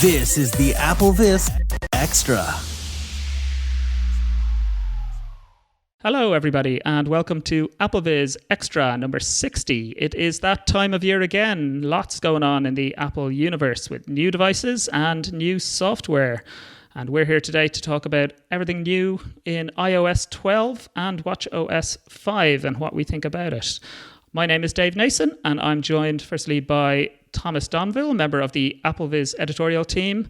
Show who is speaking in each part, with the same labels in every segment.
Speaker 1: This is the AppleVis Extra.
Speaker 2: Hello, everybody, and welcome to AppleVis Extra number 60. It is that time of year again. Lots going on in the Apple universe with new devices and new software. And we're here today to talk about everything new in iOS 12 and watchOS 5 and what we think about it. My name is Dave Nason, and I'm joined firstly by Thomas Domville, member of the AppleVis editorial team,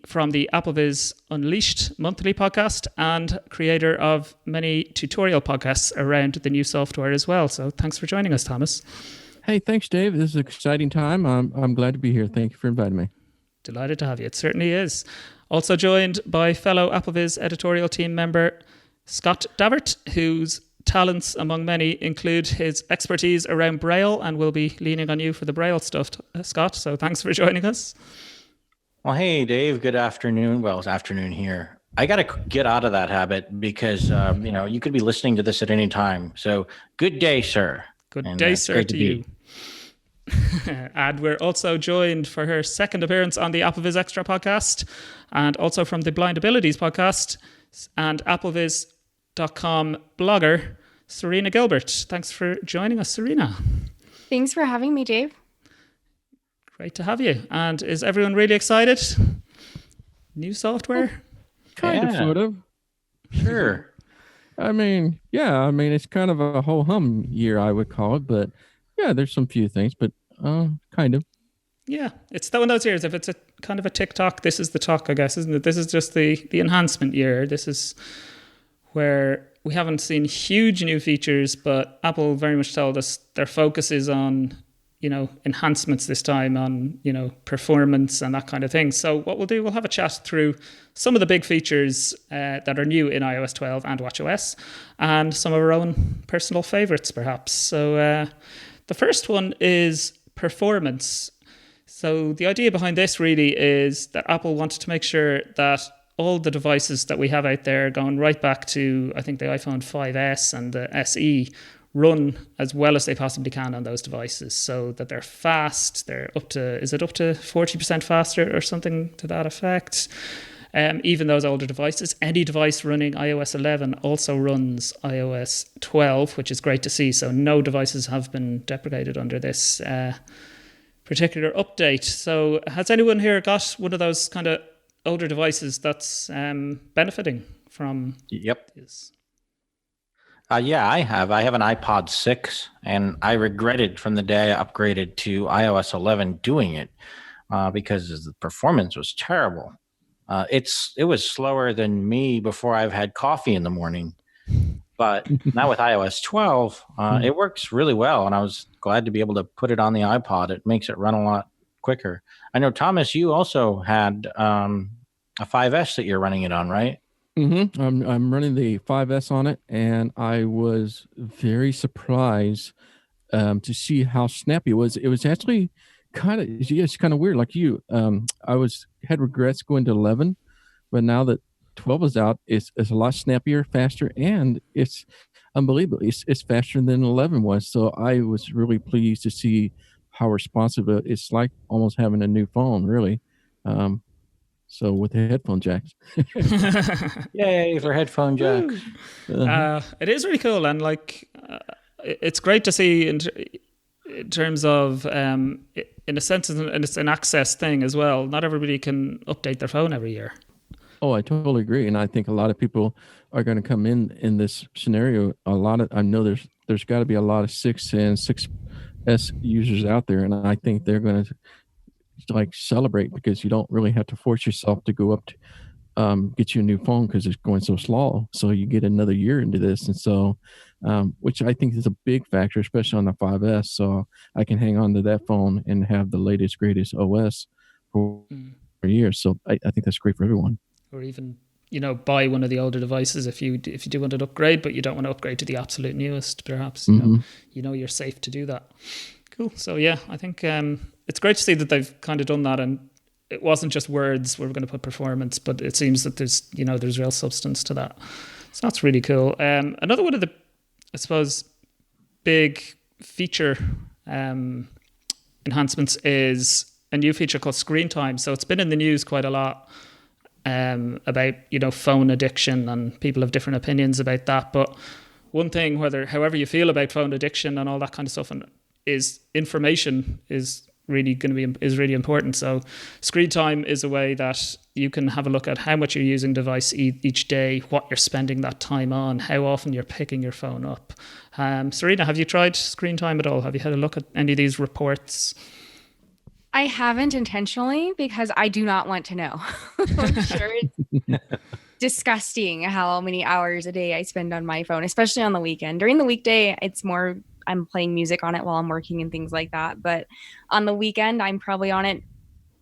Speaker 2: from the AppleVis Unleashed monthly podcast and creator of many tutorial podcasts around the new software as well. So thanks for joining us, Thomas.
Speaker 3: Hey, thanks, Dave. This is an exciting time. I'm glad to be here. Thank you for inviting me.
Speaker 2: Delighted to have you. It certainly is. Also joined by fellow AppleVis editorial team member Scott Davert, whose talents among many include his expertise around Braille, and we'll be leaning on you for the Braille stuff, Scott. So thanks for joining us.
Speaker 4: Well, hey, Dave, good afternoon. Well, it's afternoon here. I got to get out of that habit because, you could be listening to this at any time. So good day, sir.
Speaker 2: Good day, sir, to you. And we're also joined for her second appearance on the AppleVis Extra podcast and also from the Blind Abilities podcast and AppleVis.com blogger, Serina Gilbert. Thanks for joining us, Serina.
Speaker 5: Thanks for having me, Dave.
Speaker 2: Great to have you. And is everyone really excited? New software?
Speaker 3: Kind of, sort of.
Speaker 4: Sure.
Speaker 3: It's kind of a ho-hum year, I would call it. But yeah, there's some few things, but kind of.
Speaker 2: Yeah, it's one of those years. If it's a kind of a TikTok, this is the talk, I guess, isn't it? This is just the enhancement year. This is where we haven't seen huge new features, but Apple very much told us their focus is on enhancements this time on, performance and that kind of thing. So what we'll do, we'll have a chat through some of the big features that are new in iOS 12 and watchOS and some of our own personal favorites, perhaps. So the first one is performance. So the idea behind this really is that Apple wanted to make sure that all the devices that we have out there, going right back to, I think, the iPhone 5S and the SE, run as well as they possibly can on those devices, so that they're fast. They're up to 40% faster or something to that effect. Even those older devices, any device running iOS 11 also runs iOS 12, which is great to see. So no devices have been deprecated under this particular update. So has anyone here got one of those kind of older devices that's benefiting from this?
Speaker 4: Yeah, I have. I have an iPod 6, and I regretted from the day I upgraded to iOS 11 doing it because the performance was terrible. It was slower than me before I've had coffee in the morning. But now with iOS 12, it works really well, and I was glad to be able to put it on the iPod. It makes it run a lot quicker. I know, Thomas, you also had a 5S that you're running it on, right?
Speaker 3: Mm-hmm. I'm running the 5S on it, and I was very surprised to see how snappy it was. It was actually kind of weird. Like you, had regrets going to 11, but now that 12 is out, it's a lot snappier, faster, and it's unbelievable. It's faster than 11 was. So I was really pleased to see how responsive it's like almost having a new phone, really. So with the headphone jacks.
Speaker 4: Yay for headphone jack.
Speaker 2: It is really cool. And it's great to see in terms of, in a sense, it's an access thing as well. Not everybody can update their phone every year.
Speaker 3: Oh, I totally agree. And I think a lot of people are going to come in this scenario. I know there's got to be a lot of 6 and 6S users out there. And I think they're going to celebrate because you don't really have to force yourself to go up to get you a new phone because it's going so slow. So you get another year into this. And so, which I think is a big factor, especially on the 5S. So I can hang on to that phone and have the latest, greatest OS for years. So I think that's great for everyone.
Speaker 2: Or even, buy one of the older devices if you do want to upgrade, but you don't want to upgrade to the absolute newest, perhaps. You're safe to do that. Cool. So yeah, I think it's great to see that they've kind of done that, and it wasn't just words. We're going to put performance, but it seems that there's real substance to that. So that's really cool. Another one of the, I suppose, big feature enhancements is a new feature called screen time. So it's been in the news quite a lot about, phone addiction, and people have different opinions about that. But one thing, however you feel about phone addiction and all that kind of stuff, is information is really really important. So screen time is a way that you can have a look at how much you're using device each day, what you're spending that time on, how often you're picking your phone up. Serina, have you tried screen time at all? Have you had a look at any of these reports?
Speaker 5: I haven't intentionally because I do not want to know. I'm sure it's disgusting how many hours a day I spend on my phone, especially on the weekend. During the weekday, it's more I'm playing music on it while I'm working and things like that. But on the weekend, I'm probably on it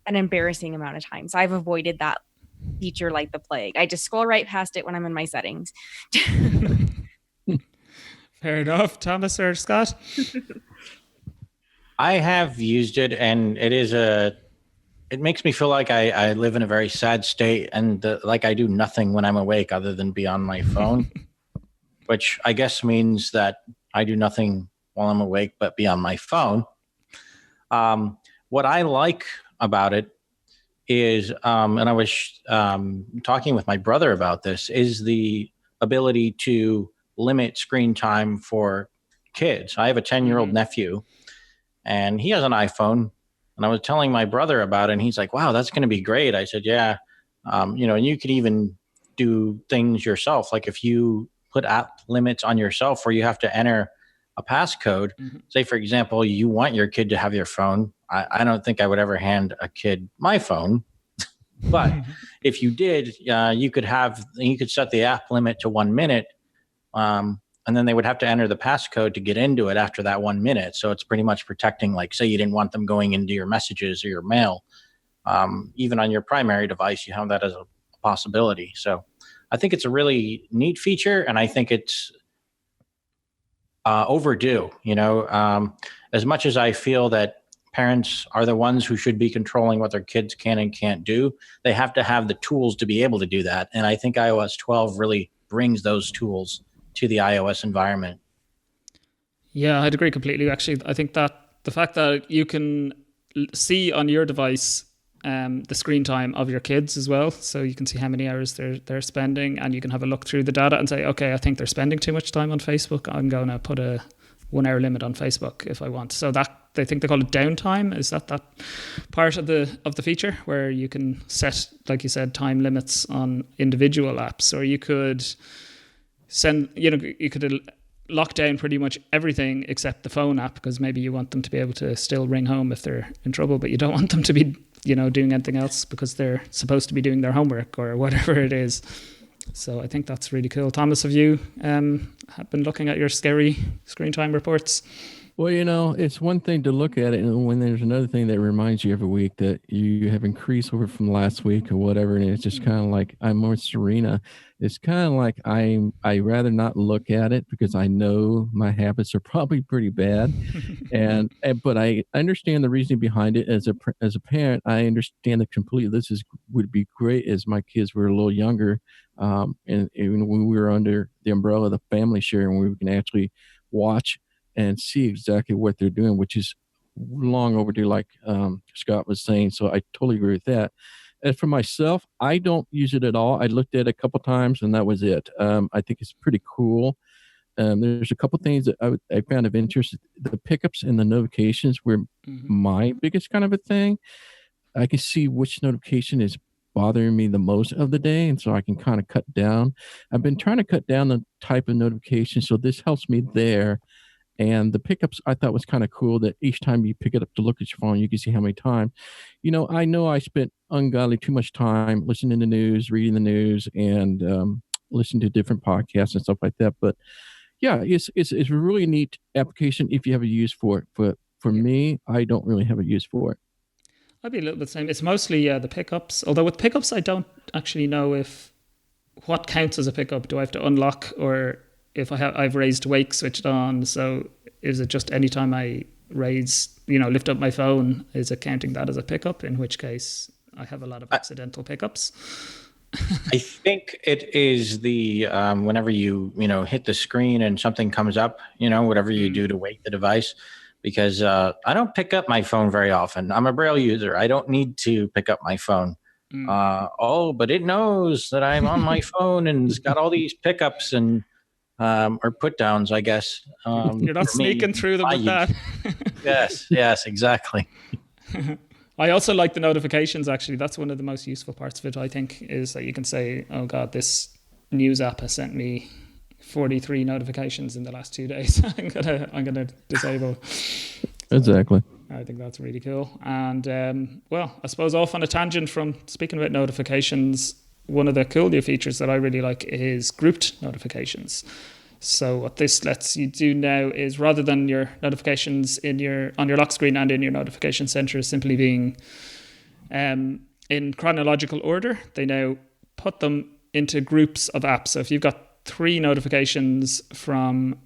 Speaker 5: an embarrassing amount of time. So I've avoided that feature like the plague. I just scroll right past it when I'm in my settings.
Speaker 2: Fair enough. Thomas or Scott?
Speaker 4: I have used it, and it makes me feel like I live in a very sad state, and like I do nothing when I'm awake other than be on my phone, which I guess means that I do nothing while I'm awake but be on my phone. What I like about it is, and I was talking with my brother about this, is the ability to limit screen time for kids. I have a 10-year-old nephew, and he has an iPhone. And I was telling my brother about it, and he's like, wow, that's going to be great. I said, yeah. And you could even do things yourself. Like if you put app limits on yourself where you have to enter a passcode, say, for example, you want your kid to have your phone. I don't think I would ever hand a kid my phone. But if you did, you could set the app limit to 1 minute. And then they would have to enter the passcode to get into it after that 1 minute. So it's pretty much protecting, like, say you didn't want them going into your messages or your mail. Even on your primary device, you have that as a possibility. So I think it's a really neat feature, and I think it's overdue. As much as I feel that parents are the ones who should be controlling what their kids can and can't do, they have to have the tools to be able to do that. And I think iOS 12 really brings those tools to the iOS environment.
Speaker 2: Yeah, I'd agree completely. Actually, I think that the fact that you can see on your device the screen time of your kids as well, so you can see how many hours they're spending, and you can have a look through the data and say, okay, I think they're spending too much time on Facebook. I'm going to put a 1 hour limit on Facebook if I want. So that they call it downtime. Is that part of the feature where you can set, like you said, time limits on individual apps, or you could you could lock down pretty much everything except the phone app, because maybe you want them to be able to still ring home if they're in trouble, but you don't want them to be, doing anything else because they're supposed to be doing their homework or whatever it is. So I think that's really cool. Thomas, have you have been looking at your scary screen time reports?
Speaker 3: Well, it's one thing to look at it, and when there's another thing that reminds you every week that you have increased over from last week or whatever, and it's just kind of like, I'm more Serena. It's kind of like I rather not look at it because I know my habits are probably pretty bad, but I understand the reasoning behind it. As a parent, I understand that completely. Would be great as my kids were a little younger, and even when we were under the umbrella of the family share, and we can actually watch and see exactly what they're doing, which is long overdue, like Scott was saying. So I totally agree with that. As for myself, I don't use it at all. I looked at it a couple times, and that was it. I think it's pretty cool. There's a couple things that I found of interest. The pickups and the notifications were my biggest kind of a thing. I can see which notification is bothering me the most of the day, and so I can kind of cut down. I've been trying to cut down the type of notification, so this helps me there. And the pickups I thought was kind of cool that each time you pick it up to look at your phone, you can see how many times. I know I spent ungodly too much time listening to the news, reading the news, and listening to different podcasts and stuff like that. But yeah, it's a really neat application if you have a use for it. But for me, I don't really have a use for it.
Speaker 2: I'd be a little bit the same. It's mostly the pickups. Although with pickups, I don't actually know what counts as a pickup. Do I have to unlock, or if I've raised wake switched on? So is it just anytime I lift up my phone, is it counting that as a pickup? In which case I have a lot of accidental pickups.
Speaker 4: I think it is the whenever you hit the screen and something comes up, whatever you do to wake the device. because I don't pick up my phone very often. I'm a Braille user. I don't need to pick up my phone. But it knows that I'm on my phone and it's got all these pickups and or put downs, I guess.
Speaker 2: You're not sneaking through them with that.
Speaker 4: Yes, exactly.
Speaker 2: I also like the notifications, actually. That's one of the most useful parts of it, I think, is that you can say, oh God, this news app has sent me 43 notifications in the last 2 days. I'm gonna disable.
Speaker 3: Exactly.
Speaker 2: I think that's really cool. And well, I suppose off on a tangent from speaking about notifications, one of the cool new features that I really like is grouped notifications. So what this lets you do now is, rather than your notifications on your lock screen and in your notification center simply being in chronological order, they now put them into groups of apps. So if you've got 3 notifications from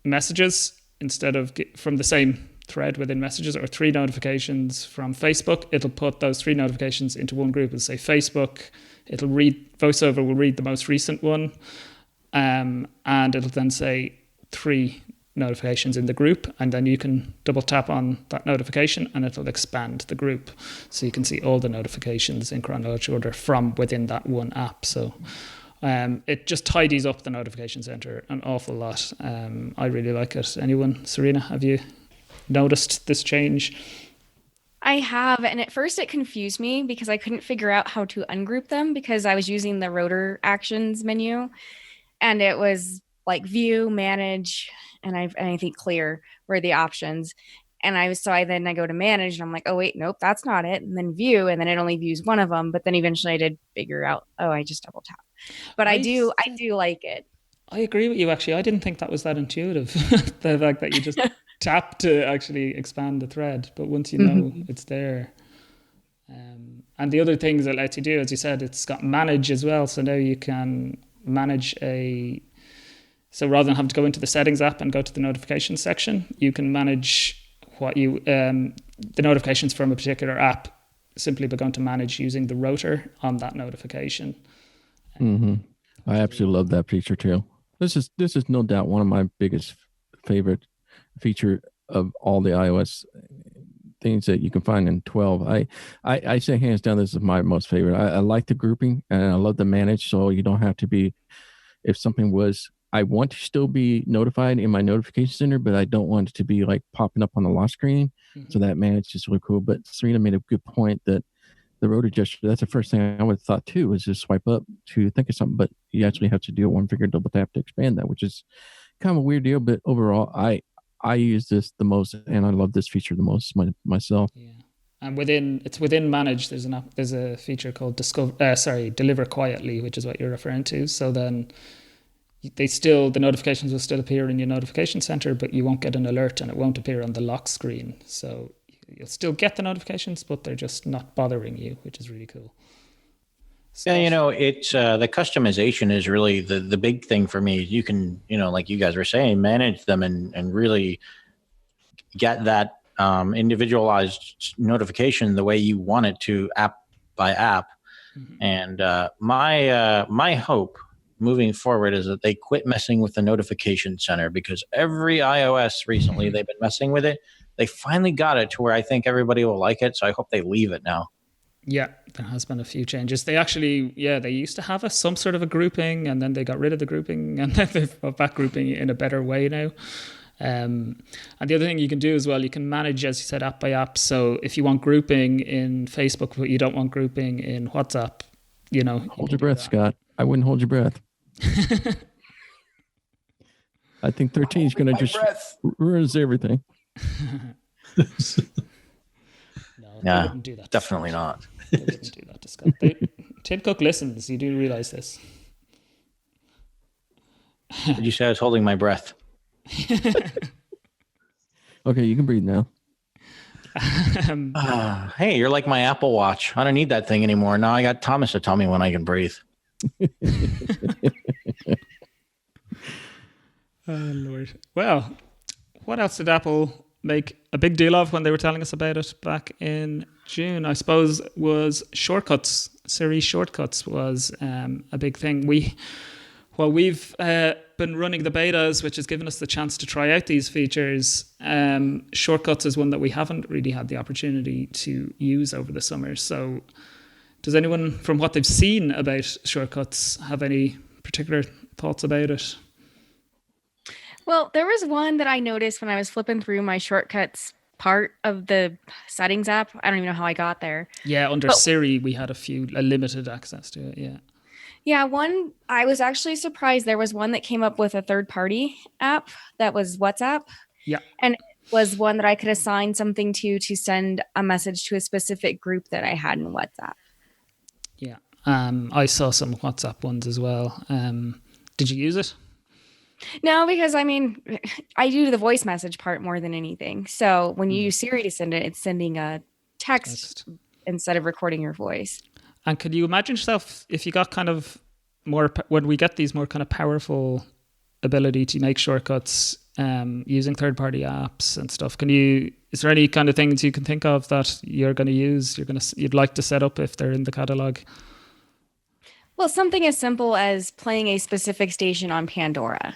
Speaker 2: messages instead of from the same thread within messages, or 3 notifications from Facebook, it'll put those 3 notifications into one group. It'll say Facebook, VoiceOver will read the most recent one, and it'll then say 3 notifications in the group, and then you can double tap on that notification and it'll expand the group, so you can see all the notifications in chronological order from within that one app. So it just tidies up the notification center an awful lot. I really like it. Anyone? Serina, have you noticed this change?
Speaker 5: I have, and at first it confused me because I couldn't figure out how to ungroup them because I was using the rotor actions menu, and it was like view, manage, and I think clear were the options. And I go to manage and I'm like, oh wait, nope, that's not it. And then view, and then it only views one of them. But then eventually I did figure out, oh, I just double tap. But I do like it.
Speaker 2: I agree with you, actually. I didn't think that was that intuitive. The fact that you just tap to actually expand the thread, but once you know it's there. And the other things it lets you do, as you said, it's got manage as well. So now you can manage so rather than having to go into the settings app and go to the notifications section, you can manage the notifications from a particular app simply by going to manage using the rotor on that notification.
Speaker 3: I absolutely love that feature too. This is no doubt one of my biggest favorite feature of all the iOS things that you can find in 12. I say hands down, this is my most favorite. I like the grouping and I love the manage, so you don't have to be, if something was, I want to still be notified in my notification center, but I don't want it to be like popping up on the lock screen. So that manage is really cool. But Serena made a good point that the rotor gesture, that's the first thing I would have thought too, is just swipe up to think of something, but you actually have to do a one finger double tap to expand that, which is kind of a weird deal. But overall, I use this the most, and I love this feature the most myself.
Speaker 2: Yeah, and within manage, there's a feature called deliver quietly, which is what you're referring to. So then the notifications will still appear in your notification center, but you won't get an alert and it won't appear on the lock screen. So you'll still get the notifications, but they're just not bothering you, which is really cool.
Speaker 4: So, yeah, it's the customization is really the big thing for me. You can, like you guys were saying, manage them and really get that individualized notification the way you want it to, app by app. And my hope moving forward is that they quit messing with the notification center, because every iOS recently they've been messing with it. They finally got it to where I think everybody will like it. So I hope they leave it now.
Speaker 2: Yeah, there has been a few changes. They actually, they used to have some sort of a grouping, and then they got rid of the grouping, and then they've got back grouping in a better way now. And the other thing you can do as well, you can manage, as you said, app by app. So if you want grouping in Facebook, but you don't want grouping in WhatsApp,
Speaker 3: Hold your breath, Scott. I wouldn't hold your breath. I think 13 is going to just ruins everything.
Speaker 4: No,
Speaker 2: wouldn't do that.
Speaker 4: Definitely not.
Speaker 2: They wouldn't do that to Scott. Tim Cook listens. You do realize this.
Speaker 4: Did you say I was holding my breath?
Speaker 3: Okay, you can breathe now.
Speaker 4: Hey, you're like my Apple Watch. I don't need that thing anymore. Now I got Thomas to tell me when I can breathe.
Speaker 2: Oh, Lord. Well, what else did Apple make a big deal of when they were telling us about it back in June? I suppose was shortcuts. Siri shortcuts was a big thing. Well, we've been running the betas, which has given us the chance to try out these features. Shortcuts is one that we haven't really had the opportunity to use over the summer. So does anyone, from what they've seen about shortcuts, have any particular thoughts about it?
Speaker 5: Well, there was one that I noticed when I was flipping through my shortcuts part of the settings app. I don't even know how I got there.
Speaker 2: Yeah, under Siri, we had a limited access to it, yeah.
Speaker 5: Yeah, I was actually surprised. There was one that came up with a third-party app that was WhatsApp.
Speaker 2: Yeah.
Speaker 5: And it was one that I could assign something to send a message to a specific group that I had in WhatsApp.
Speaker 2: Yeah. I saw some WhatsApp ones as well. Did you use it?
Speaker 5: No, because I mean, I do the voice message part more than anything. So when you use Siri to send it, it's sending a text instead of recording your voice.
Speaker 2: And could you imagine yourself if you got kind of more, when we get these more kind of powerful ability to make shortcuts using third-party apps and stuff, is there any kind of things you can think of that you're going to use, you'd like to set up if they're in the catalog?
Speaker 5: Well, something as simple as playing a specific station on Pandora,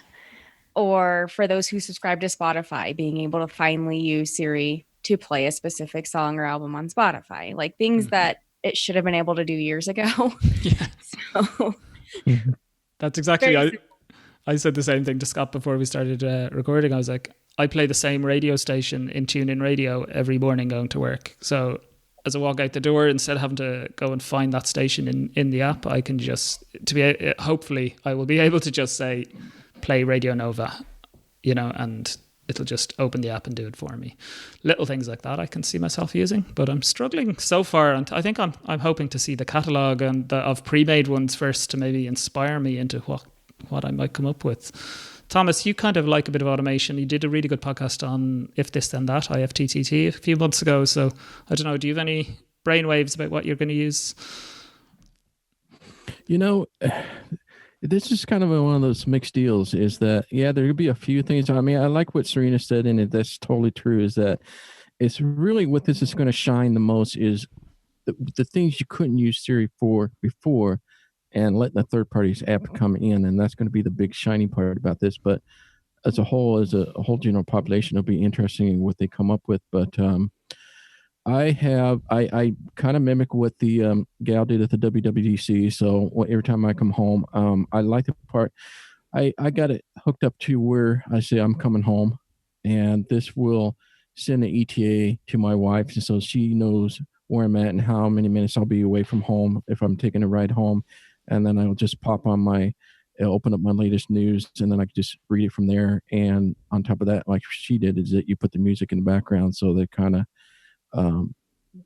Speaker 5: or for those who subscribe to Spotify, being able to finally use Siri to play a specific song or album on Spotify, like things that it should have been able to do years ago.
Speaker 2: Yeah.
Speaker 5: So
Speaker 2: that's exactly, I said the same thing to Scott before we started recording. I was like, I play the same radio station in TuneIn Radio every morning going to work. So as I walk out the door, instead of having to go and find that station in the app, I can just, hopefully I will be able to just say, play Radio Nova, and it'll just open the app and do it for me. Little things like that I can see myself using, but I'm struggling so far. And I think I'm hoping to see the catalog of pre-made ones first to maybe inspire me into what I might come up with. Thomas, you kind of like a bit of automation. You did a really good podcast on If This Then That, IFTTT, a few months ago. So I don't know, do you have any brainwaves about what you're going to use?
Speaker 3: This is kind of one of those mixed deals, is that, yeah, there could be a few things. I mean, I like what Serina said, and that's totally true, is that it's really what this is going to shine the most is the things you couldn't use Siri for before, and letting the third parties app come in. And that's going to be the big shiny part about this. But as a whole general population, it'll be interesting what they come up with. But I kind of mimic what the gal did at the WWDC. So every time I come home, I like the part, I got it hooked up to where I say I'm coming home, and this will send an ETA to my wife. And so she knows where I'm at and how many minutes I'll be away from home if I'm taking a ride home. And then I'll just it'll open up my latest news, and then I can just read it from there. And on top of that, like she did, is that you put the music in the background so they kind of, so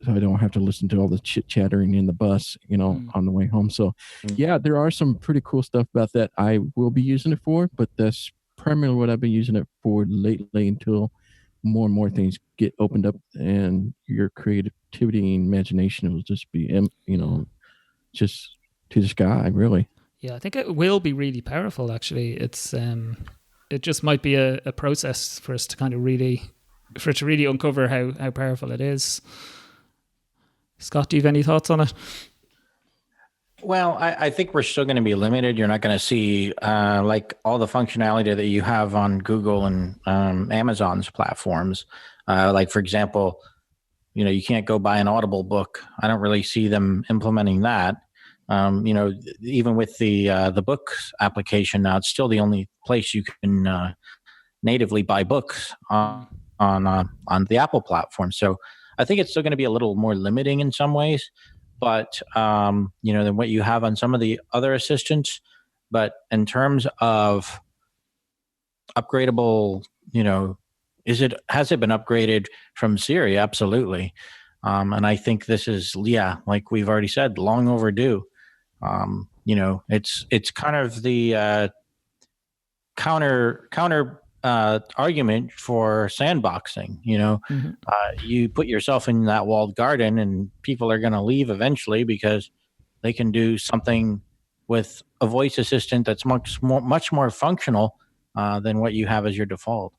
Speaker 3: I don't have to listen to all the chit chattering in the bus, on the way home. So yeah, there are some pretty cool stuff about that I will be using it for, but that's primarily what I've been using it for lately until more and more things get opened up and your creativity and imagination will just be, just to the sky, really.
Speaker 2: Yeah, I think it will be really powerful, actually. It's it just might be a process for us to kind of really uncover how powerful it is. Scott, do you have any thoughts on it?
Speaker 4: Well, I think we're still going to be limited. You're not going to see like all the functionality that you have on Google and Amazon's platforms. Like, for example, you can't go buy an Audible book. I don't really see them implementing that. Even with the books application now, it's still the only place you can natively buy books on the Apple platform. So I think it's still going to be a little more limiting in some ways, but than what you have on some of the other assistants. But in terms of upgradable, has it been upgraded from Siri? Absolutely. And I think this is, like we've already said, long overdue. It's kind of the counter argument for sandboxing. You put yourself in that walled garden, and people are going to leave eventually because they can do something with a voice assistant that's much more functional than what you have as your default.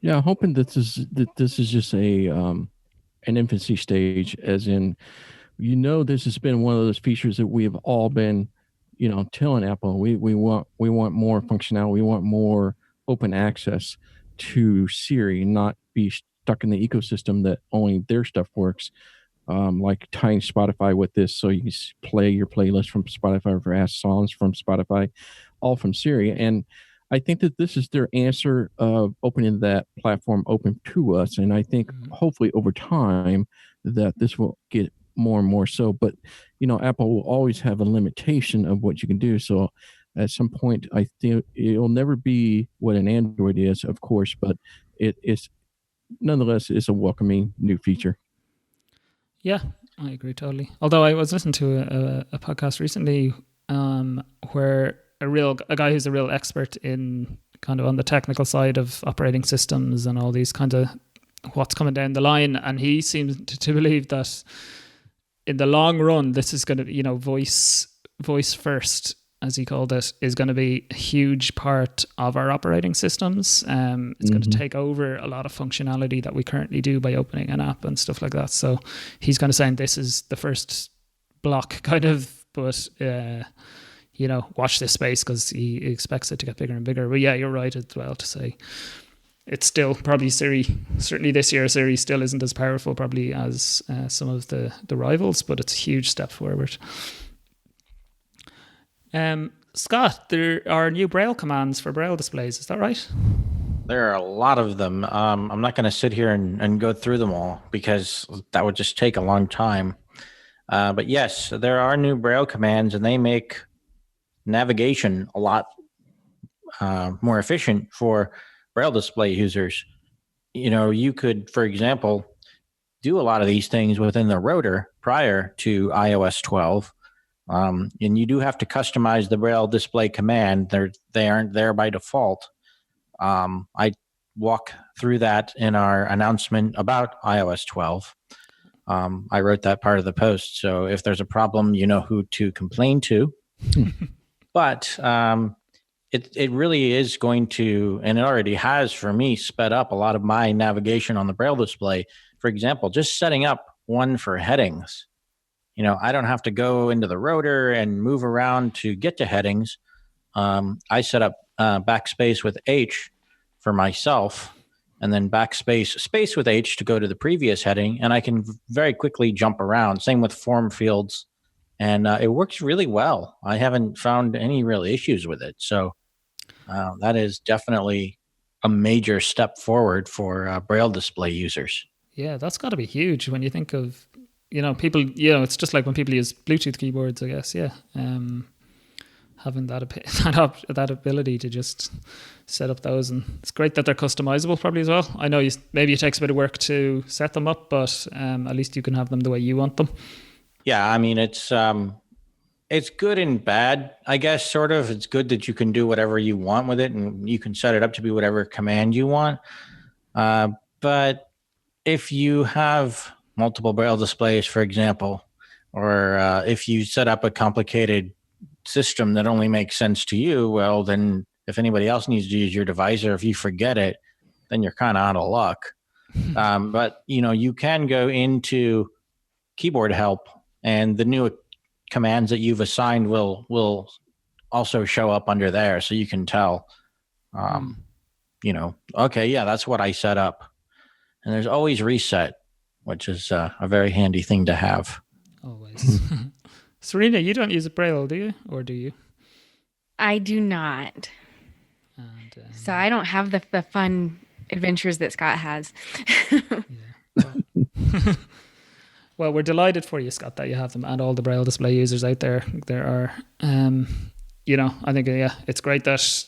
Speaker 3: Yeah, I'm hoping that this is just an infancy stage, as in, this has been one of those features that we have all been telling Apple we want more functionality, we want more open access to Siri, not be stuck in the ecosystem that only their stuff works. Like tying Spotify with this, so you can play your playlist from Spotify or ask songs from Spotify, all from Siri. And I think that this is their answer of opening that platform open to us. And I think hopefully over time that this will get more and more so. But Apple will always have a limitation of what you can do. So at some point, I think it'll never be what an Android is, of course, but it's nonetheless it's a welcoming new feature.
Speaker 2: Yeah, I agree totally. Although I was listening to a podcast recently where a guy who's a real expert in kind of on the technical side of operating systems and all these kind of what's coming down the line, and he seems to believe that in the long run, this is going to, voice first, as he called it, is going to be a huge part of our operating systems. It's going to take over a lot of functionality that we currently do by opening an app and stuff like that. So he's kind of saying this is the first block kind of, but, watch this space because he expects it to get bigger and bigger. But yeah, you're right as well to say it's still probably Siri, certainly this year, Siri still isn't as powerful probably as some of the rivals, but it's a huge step forward. Scott, there are new Braille commands for Braille displays. Is that right?
Speaker 4: There are a lot of them. I'm not going to sit here and go through them all because that would just take a long time. But yes, there are new Braille commands, and they make navigation a lot more efficient for Braille display users. You could, for example, do a lot of these things within the rotor prior to iOS 12. And you do have to customize the Braille display command. They aren't there by default. I walk through that in our announcement about iOS 12. I wrote that part of the post. So if there's a problem, you know who to complain to. But it really is going to, and it already has for me, sped up a lot of my navigation on the Braille display. For example, just setting up one for headings. I don't have to go into the rotor and move around to get to headings. I set up backspace with H for myself, and then space with H to go to the previous heading, and I can very quickly jump around. Same with form fields, and it works really well. I haven't found any real issues with it. So that is definitely a major step forward for Braille display users.
Speaker 2: Yeah, that's got to be huge when you think of people, it's just like when people use Bluetooth keyboards, I guess. Yeah. Having that ability to just set up those, and it's great that they're customizable probably as well. I know maybe it takes a bit of work to set them up, but at least you can have them the way you want them.
Speaker 4: Yeah. I mean, it's good and bad, I guess, sort of. It's good that you can do whatever you want with it, and you can set it up to be whatever command you want. But if you have multiple Braille displays, for example, or if you set up a complicated system that only makes sense to you, well, then if anybody else needs to use your device, or if you forget it, then you're kind of out of luck. But, you can go into keyboard help, and the new commands that you've assigned will also show up under there, so you can tell, okay, yeah, that's what I set up. And there's always reset, which is a very handy thing to have.
Speaker 2: Always. Serina, you don't use a Braille, do you? Or do you?
Speaker 5: I do not.
Speaker 2: And,
Speaker 5: so I don't have the fun adventures that Scott has.
Speaker 2: Well, we're delighted for you, Scott, that you have them, and all the Braille display users out there. There are, I think, it's great that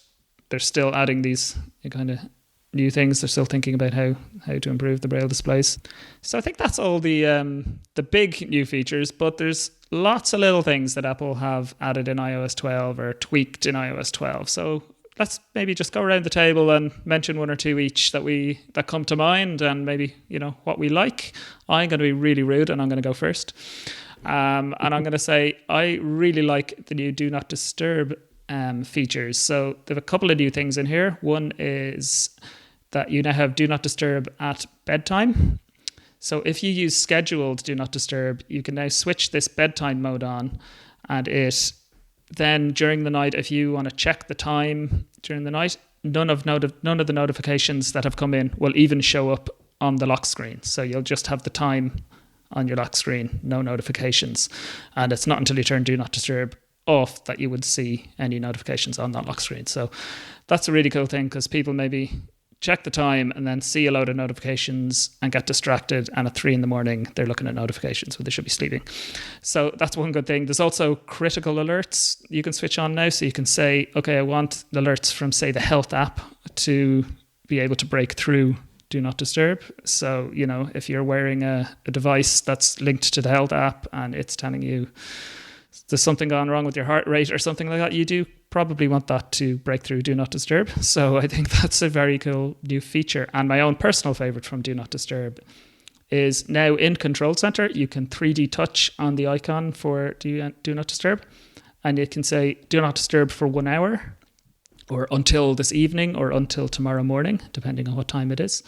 Speaker 2: they're still adding these kind of new things. They're still thinking about how to improve the Braille displays. So I think that's all the big new features, but there's lots of little things that Apple have added in iOS 12 or tweaked in iOS 12. So let's maybe just go around the table and mention one or two each that come to mind, and maybe what we like. I'm going to be really rude, and I'm going to go first. And I'm going to say I really like the new Do Not Disturb features. So there have a couple of new things in here. One is that you now have Do Not Disturb at bedtime. So if you use scheduled Do Not Disturb, you can now switch this bedtime mode on, and it then during the night, if you want to check the time during the night, none of the notifications that have come in will even show up on the lock screen. So you'll just have the time on your lock screen, no notifications. And it's not until you turn Do Not Disturb off that you would see any notifications on that lock screen. So that's a really cool thing, because people maybe check the time and then see a load of notifications and get distracted, and at 3 a.m. they're looking at notifications when they should be sleeping. So that's one good thing. There's also critical alerts you can switch on now. So you can say, okay, I want alerts from, say, the health app to be able to break through Do Not Disturb. So, you know, if you're wearing a device that's linked to the health app and it's telling you there's something gone wrong with your heart rate or something like that, you do probably want that to break through Do Not Disturb. So I think that's a very cool new feature. And my own personal favorite from Do Not Disturb is now in Control Center, you can 3D touch on the icon for Do Not Disturb. And you can say, Do Not Disturb for 1 hour, or until this evening, or until tomorrow morning, depending on what time it is.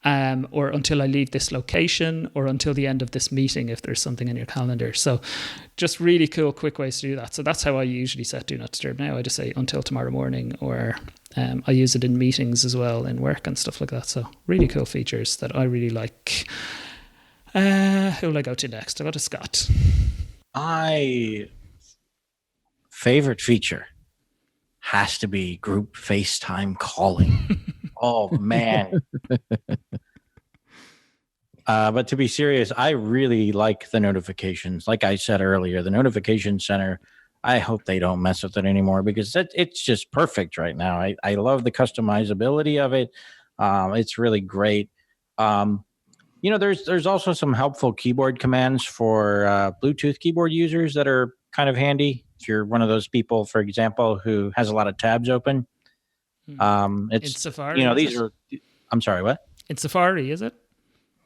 Speaker 2: Or until I leave this location, or until the end of this meeting if there's something in your calendar. So just really cool, quick ways to do that. So that's how I usually set Do Not Disturb now. I just say until tomorrow morning, or I use it in meetings as well, in work and stuff like that. So really cool features that I really like. Who will I go to next? I'll go to Scott.
Speaker 4: Favorite feature has to be group FaceTime calling. Oh, man. But to be serious, I really like the notifications. Like I said earlier, the notification center, I hope they don't mess with it anymore, because it's just perfect right now. I love the customizability of it. It's really great. You know, there's also some helpful keyboard commands for Bluetooth keyboard users that are kind of handy. If you're one of those people, for example, who has a lot of tabs open. It's
Speaker 2: in Safari,
Speaker 4: you know, these are, I'm sorry, what?
Speaker 2: In Safari, is it?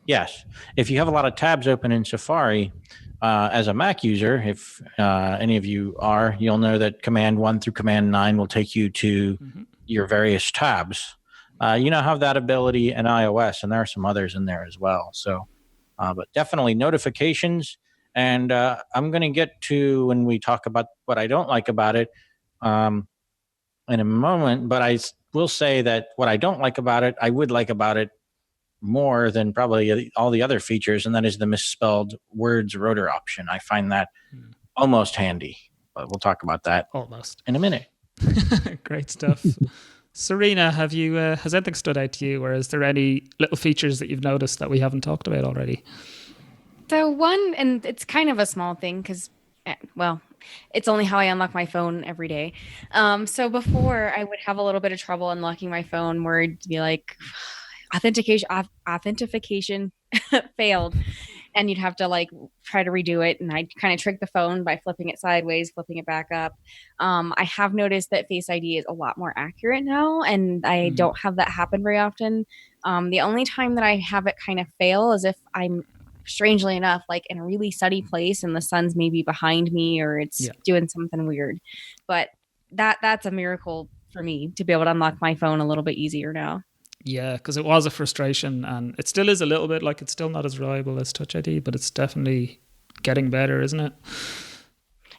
Speaker 4: Yes. If you have a lot of tabs open in Safari, as a Mac user, if any of you are, you'll know that Command 1 through Command 9 will take you to your various tabs. You now have that ability in iOS, and there are some others in there as well. So, but definitely notifications. And I'm going to get to when we talk about what I don't like about it in a moment, but I will say that what I don't like about it, I would like about it more than probably all the other features, and that is the misspelled words rotor option. I find that almost handy, but we'll talk about that
Speaker 2: almost
Speaker 4: in a minute.
Speaker 2: Great stuff. Serena, has anything stood out to you, or is there any little features that you've noticed that we haven't talked about already?
Speaker 5: So one, and it's kind of a small thing because, well, it's only how I unlock my phone every day. So before, I would have a little bit of trouble unlocking my phone where it'd be like authentication failed, and you'd have to like try to redo it. And I'd kind of trick the phone by flipping it sideways, flipping it back up. I have noticed that Face ID is a lot more accurate now, and I don't have that happen very often. The only time that I have it kind of fail is if I'm, strangely enough, like in a really sunny place and the sun's maybe behind me, or it's doing something weird. But that's a miracle for me to be able to unlock my phone a little bit easier now.
Speaker 2: Yeah, because it was a frustration, and it still is a little bit. Like, it's still not as reliable as Touch ID, but it's definitely getting better, isn't it?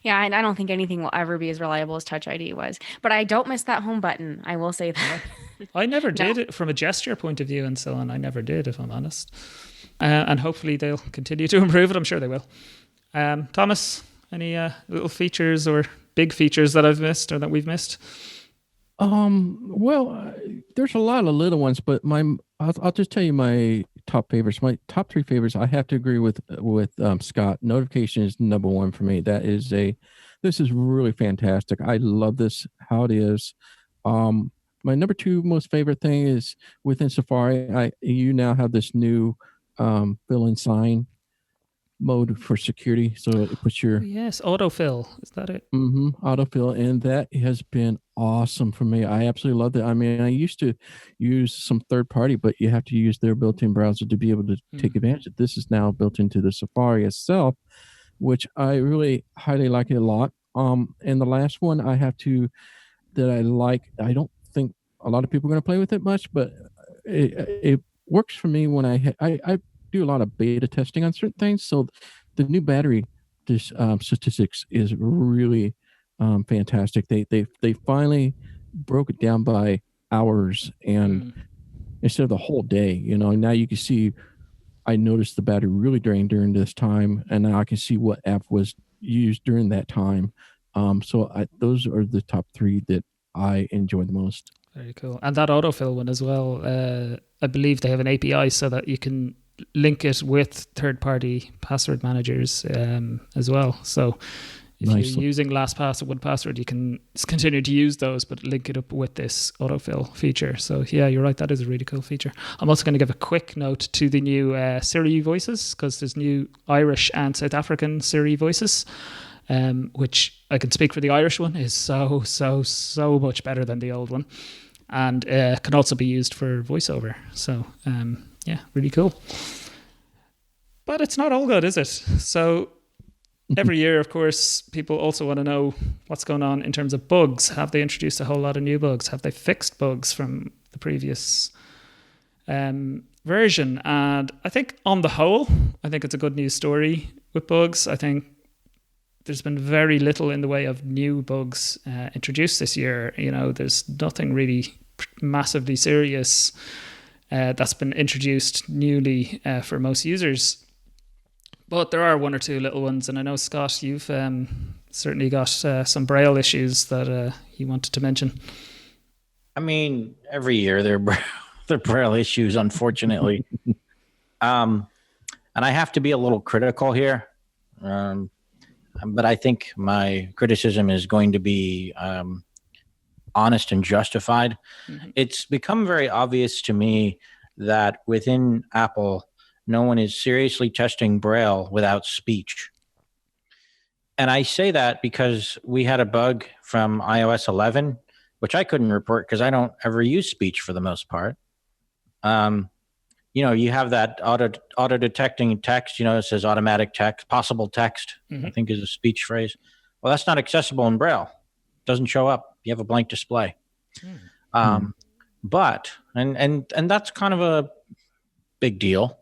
Speaker 5: Yeah, and I don't think anything will ever be as reliable as Touch ID was. But I don't miss that home button. I will say that.
Speaker 2: I never did it from a gesture point of view and so on. I never did, if I'm honest. And hopefully they'll continue to improve it. I'm sure they will. Thomas, any little features or big features that I've missed or that we've missed?
Speaker 3: Well, there's a lot of little ones, but I'll just tell you my top favorites. My top 3 favorites, I have to agree with Scott. Notification is number 1 for me. This is really fantastic. I love this, how it is. My number 2 most favorite thing is within Safari, you now have this new fill-in sign mode for security. So it puts your...
Speaker 2: Yes, autofill. Is that it?
Speaker 3: Autofill. And that has been awesome for me. I absolutely loved it. I mean, I used to use some third party, but you have to use their built-in browser to be able to take advantage of. This is now built into the Safari itself, which I really highly like it a lot. And the last one I don't think a lot of people are going to play with it much, but it works for me when I do a lot of beta testing on certain things. So the new battery statistics is really fantastic. They finally broke it down by hours, and instead of the whole day, now you can see. I noticed the battery really drained during this time, and now I can see what app was used during that time. Those are the top three that I enjoy the most.
Speaker 2: Very cool. And that autofill one as well, I believe they have an API so that you can link it with third-party password managers as well. So if you're using LastPass or 1Password, you can continue to use those, but link it up with this autofill feature. So yeah, you're right. That is a really cool feature. I'm also going to give a quick note to the new Siri voices, because there's new Irish and South African Siri voices, which I can speak for the Irish one is so much better than the old one, and can also be used for voiceover. So yeah, really cool. But it's not all good, is it? So every year, of course, people also want to know what's going on in terms of bugs. Have they introduced a whole lot of new bugs? Have they fixed bugs from the previous version? And I think on the whole, I think it's a good news story with bugs. I think there's been very little in the way of new bugs introduced this year. There's nothing really massively serious that's been introduced newly for most users. But there are one or two little ones, and I know, Scott, you've certainly got some Braille issues that you wanted to mention.
Speaker 4: I mean, every year there are Braille issues, unfortunately. And I have to be a little critical here, but I think my criticism is going to be honest and justified. Mm-hmm. It's become very obvious to me that within Apple, no one is seriously testing Braille without speech. And I say that because we had a bug from iOS 11, which I couldn't report because I don't ever use speech for the most part. You have that auto detecting text, it says automatic text, possible text, I think is a speech phrase. Well, that's not accessible in Braille. It doesn't show up. You have a blank display. But, and that's kind of a big deal.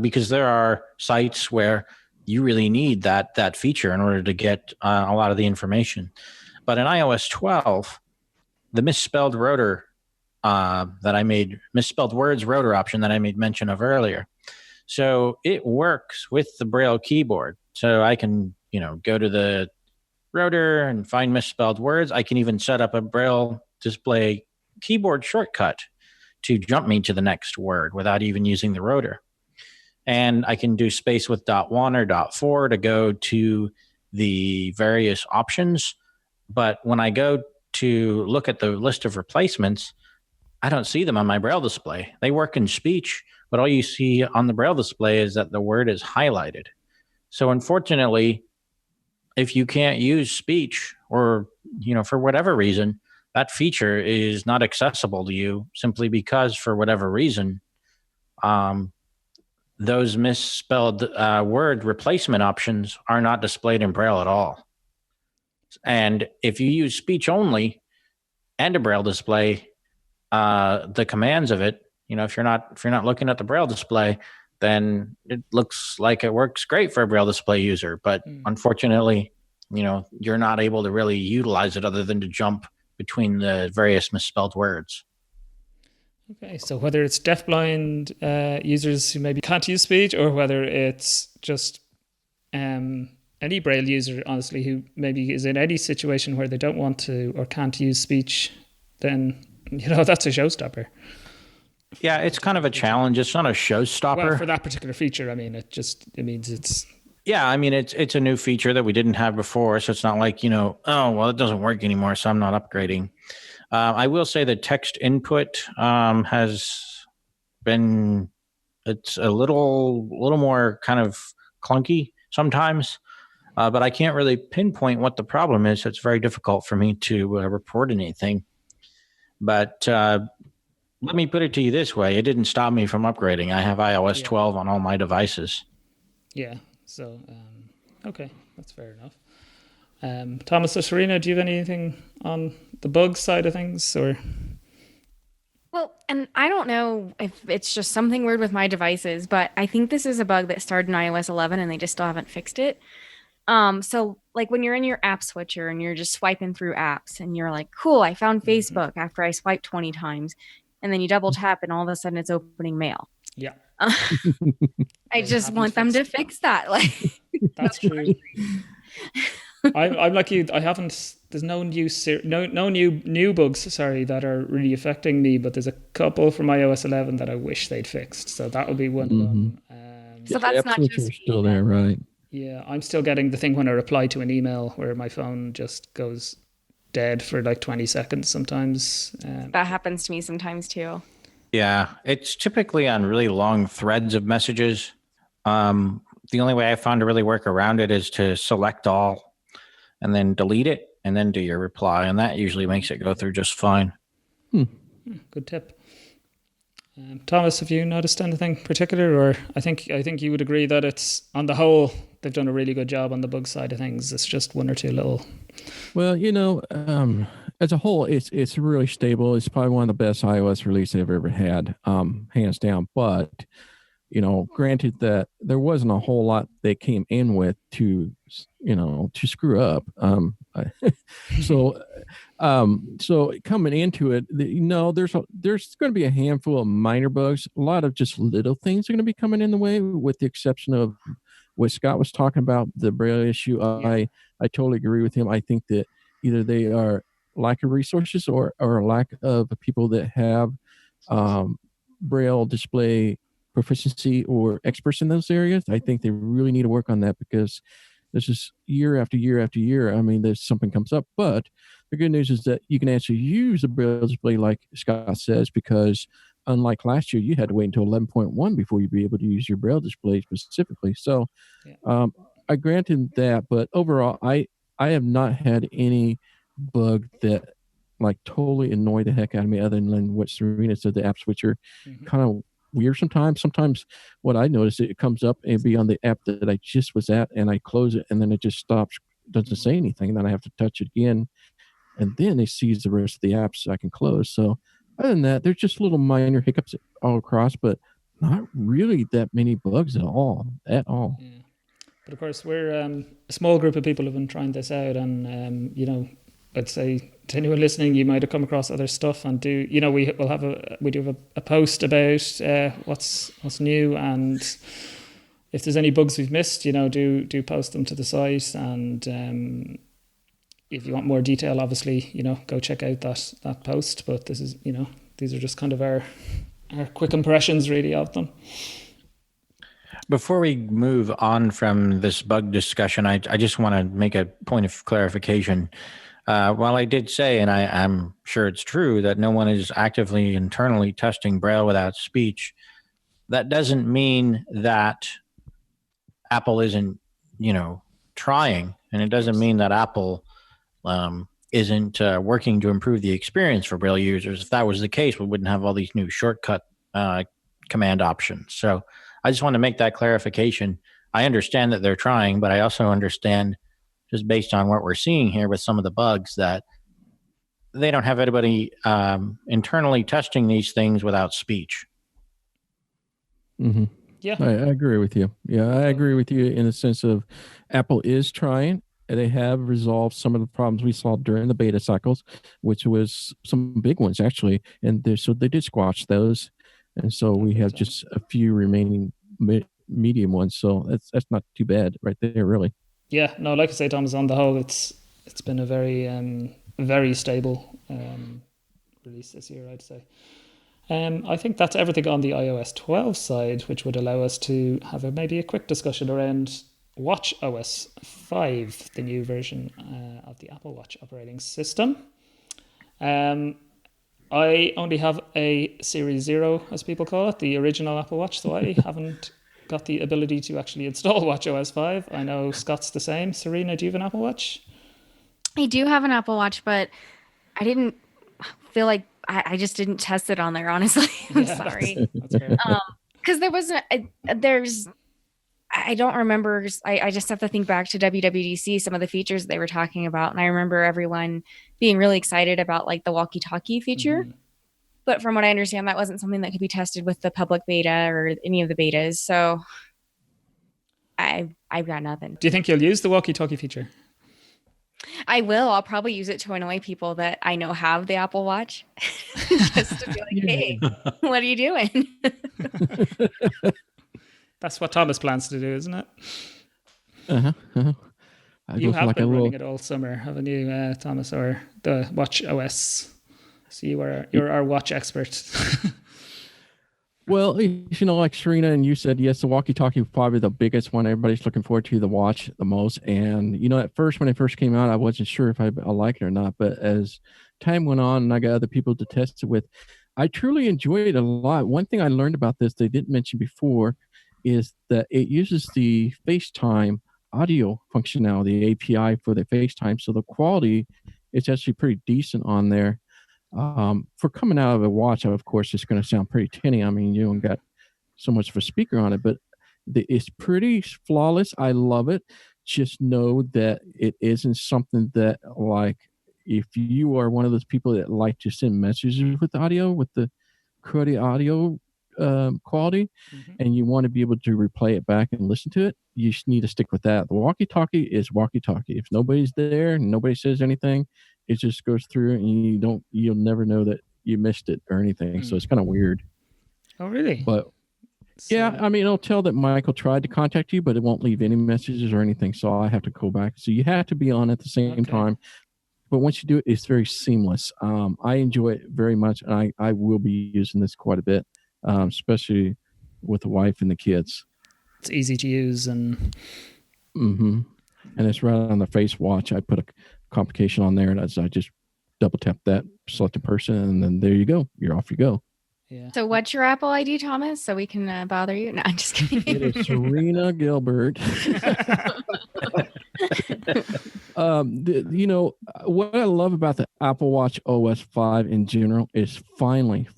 Speaker 4: Because there are sites where you really need that feature in order to get a lot of the information. But in iOS 12, the misspelled rotor misspelled words rotor option that I made mention of earlier. So it works with the Braille keyboard. So I can, go to the rotor and find misspelled words. I can even set up a Braille display keyboard shortcut to jump me to the next word without even using the rotor. And I can do space with .1 or .4 to go to the various options. But when I go to look at the list of replacements, I don't see them on my Braille display. They work in speech, but all you see on the Braille display is that the word is highlighted. So unfortunately, if you can't use speech or, for whatever reason, that feature is not accessible to you simply because for whatever reason, those misspelled word replacement options are not displayed in Braille at all. And if you use speech only and a Braille display, the commands of it, if you're not looking at the Braille display, then it looks like it works great for a Braille display user. But unfortunately, you're not able to really utilize it other than to jump between the various misspelled words.
Speaker 2: Okay, so whether it's deafblind users who maybe can't use speech, or whether it's just any Braille user, honestly, who maybe is in any situation where they don't want to or can't use speech, then, that's a showstopper.
Speaker 4: Yeah, it's kind of a challenge. It's not a showstopper.
Speaker 2: Well, for that particular feature, I mean, it means it's...
Speaker 4: Yeah, I mean, it's a new feature that we didn't have before, so it's not like, it doesn't work anymore, so I'm not upgrading. I will say that text input has been, it's a little more kind of clunky sometimes, but I can't really pinpoint what the problem is. It's very difficult for me to report anything. But let me put it to you this way. It didn't stop me from upgrading. I have iOS 12 on all my devices.
Speaker 2: Yeah, so, okay, that's fair enough. Thomas or Serina, do you have anything on the bug side of things, or?
Speaker 5: Well, and I don't know if it's just something weird with my devices, but I think this is a bug that started in iOS 11 and they just still haven't fixed it. So like when you're in your app switcher and you're just swiping through apps and you're like, cool, I found Facebook after I swiped 20 times. And then you double tap and all of a sudden it's opening mail.
Speaker 2: Yeah.
Speaker 5: I just want them to fix that. Like
Speaker 2: that's true. I'm like you. I haven't. There's no new bugs. Sorry, that are really affecting me. But there's a couple from iOS 11 that I wish they'd fixed. So that would be one of them.
Speaker 5: So that's not just
Speaker 3: still there, right?
Speaker 2: Yeah, I'm still getting the thing when I reply to an email where my phone just goes dead for like 20 seconds sometimes.
Speaker 5: That happens to me sometimes too.
Speaker 4: Yeah, it's typically on really long threads of messages. The only way I found to really work around it is to select all and then delete it and then do your reply. And that usually makes it go through just fine.
Speaker 2: Good tip. Thomas, have you noticed anything particular? Or I think you would agree that it's, on the whole, they've done a really good job on the bug side of things. It's just one or two little...
Speaker 3: Well, as a whole, it's really stable. It's probably one of the best iOS releases I've ever had, hands down. But, granted that there wasn't a whole lot they came in with to screw up. So coming into it, there's going to be a handful of minor bugs. A lot of just little things are going to be coming in the way, with the exception of what Scott was talking about, the Braille issue. I totally agree with him. I think that either they are lack of resources or lack of people that have Braille display proficiency or experts in those areas. I think they really need to work on that, because this is year after year after year. I mean, there's something comes up, but the good news is that you can actually use the Braille display, like Scott says, because unlike last year, you had to wait until 11.1 before you'd be able to use your Braille display specifically. So I granted that, but overall, I have not had any bug that like totally annoyed the heck out of me, other than what Serina said, the app switcher kind of weird sometimes. Sometimes what I notice, it comes up and be on the app that I just was at, and I close it and then it just stops, doesn't say anything, and then I have to touch it again, and then it sees the rest of the apps I can close. So other than that, there's just little minor hiccups all across, but not really that many bugs at all. Yeah.
Speaker 2: But of course, we're a small group of people who've been trying this out, and I'd say to anyone listening, you might have come across other stuff, and we do have a post about what's new, and if there's any bugs we've missed, do post them to the site, and if you want more detail, obviously, go check out that post. But this is, these are just kind of our quick impressions really of them.
Speaker 4: Before we move on from this bug discussion, I just want to make a point of clarification. While I did say, and I'm sure it's true, that no one is actively internally testing Braille without speech, that doesn't mean that Apple isn't, trying, and it doesn't mean that Apple isn't working to improve the experience for Braille users. If that was the case, we wouldn't have all these new shortcut command options. So I just want to make that clarification. I understand that they're trying, but I also understand, just based on what we're seeing here with some of the bugs, that they don't have anybody internally testing these things without speech.
Speaker 3: Mm-hmm.
Speaker 2: Yeah,
Speaker 3: I agree with you. Yeah, I agree with you in the sense of Apple is trying. They have resolved some of the problems we saw during the beta cycles, which was some big ones actually, and so they did squash those, and so we have just a few remaining medium ones. So that's not too bad right there, really. Yeah,
Speaker 2: no, like I say, Thomas, on the whole, it's been a very stable release this year, I'd say. I think that's everything on the iOS 12 side, which would allow us to have maybe a quick discussion around watchOS 5, the new version of the Apple Watch operating system. I only have a Series 0, as people call it, the original Apple Watch, so I haven't got the ability to actually install watchOS 5. I know Scott's the same. Serena, do you have an Apple Watch?
Speaker 5: I do have an Apple Watch, but I didn't feel like I just didn't test it on there, honestly. I'm sorry.
Speaker 2: That's fair.
Speaker 5: Because I don't remember. I just have to think back to WWDC, some of the features they were talking about. And I remember everyone being really excited about like the walkie-talkie feature. Mm-hmm. But from what I understand, that wasn't something that could be tested with the public beta or any of the betas. So I've got nothing.
Speaker 2: Do you think you'll use the walkie-talkie feature?
Speaker 5: I will. I'll probably use it to annoy people that I know have the Apple Watch. Just to be like, hey, what are you doing?
Speaker 2: That's what Thomas plans to do, isn't it?
Speaker 3: You
Speaker 2: have been running it all summer, haven't you, Thomas, or the watchOS? So you're our watch expert.
Speaker 3: Well, like Serina and you said, yes, the walkie-talkie was probably the biggest one. Everybody's looking forward to the watch the most. And, at first, when it first came out, I wasn't sure if I like it or not. But as time went on and I got other people to test it with, I truly enjoy it a lot. One thing I learned about this they didn't mention before is that it uses the FaceTime audio functionality, API for the FaceTime. So the quality is actually pretty decent on there. For coming out of a watch, of course, it's going to sound pretty tinny. I mean, you don't got so much of a speaker on it, but it's pretty flawless. I love it. Just know that it isn't something that, like, if you are one of those people that like to send messages with audio, with the cruddy audio quality, and you want to be able to replay it back and listen to it, you just need to stick with that. The walkie-talkie is walkie-talkie. If nobody's there and nobody says anything, it just goes through and you'll never know that you missed it or anything. So it's kind of weird.
Speaker 2: Oh, really?
Speaker 3: But yeah, I mean, it'll tell that Michael tried to contact you, but it won't leave any messages or anything. So I have to go back. So you have to be on at the same time. But once you do it, it's very seamless. I enjoy it very much. And I will be using this quite a bit, especially with the wife and the kids.
Speaker 2: It's easy to use and
Speaker 3: it's right on the face watch. I put a complication on there, and I just double tap that, select a person, and then there you go. You're off you go.
Speaker 2: Yeah.
Speaker 5: So what's your Apple ID, Thomas? So we can bother you? No, I'm just kidding.
Speaker 3: It is Serina Gilbert. What I love about the Apple Watch OS 5 in general is finally,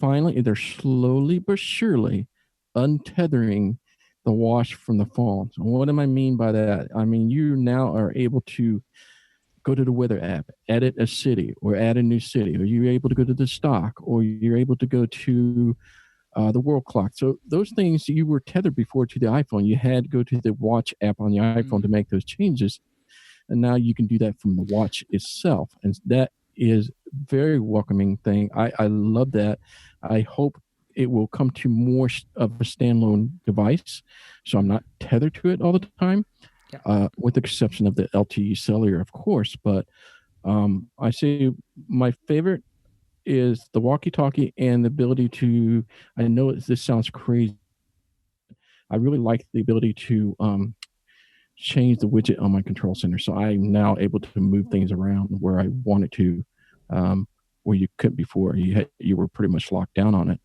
Speaker 3: they're slowly but surely untethering the watch from the phone. So what do I mean by that? I mean, you now are able to go to the weather app, edit a city or add a new city, or you're able to go to the stock, or you're able to go to the world clock. So those things you were tethered before to the iPhone. You had to go to the watch app on the iPhone to make those changes. And now you can do that from the watch itself. And that is very welcoming thing. I love that. I hope it will come to more of a standalone device, so I'm not tethered to it all the time, with the exception of the LTE cellular, of course. But I say my favorite is the walkie-talkie and the ability to, I know this sounds crazy, I really like the ability to change the widget on my control center. So I'm now able to move things around where I wanted to, where you couldn't before. You were pretty much locked down on it.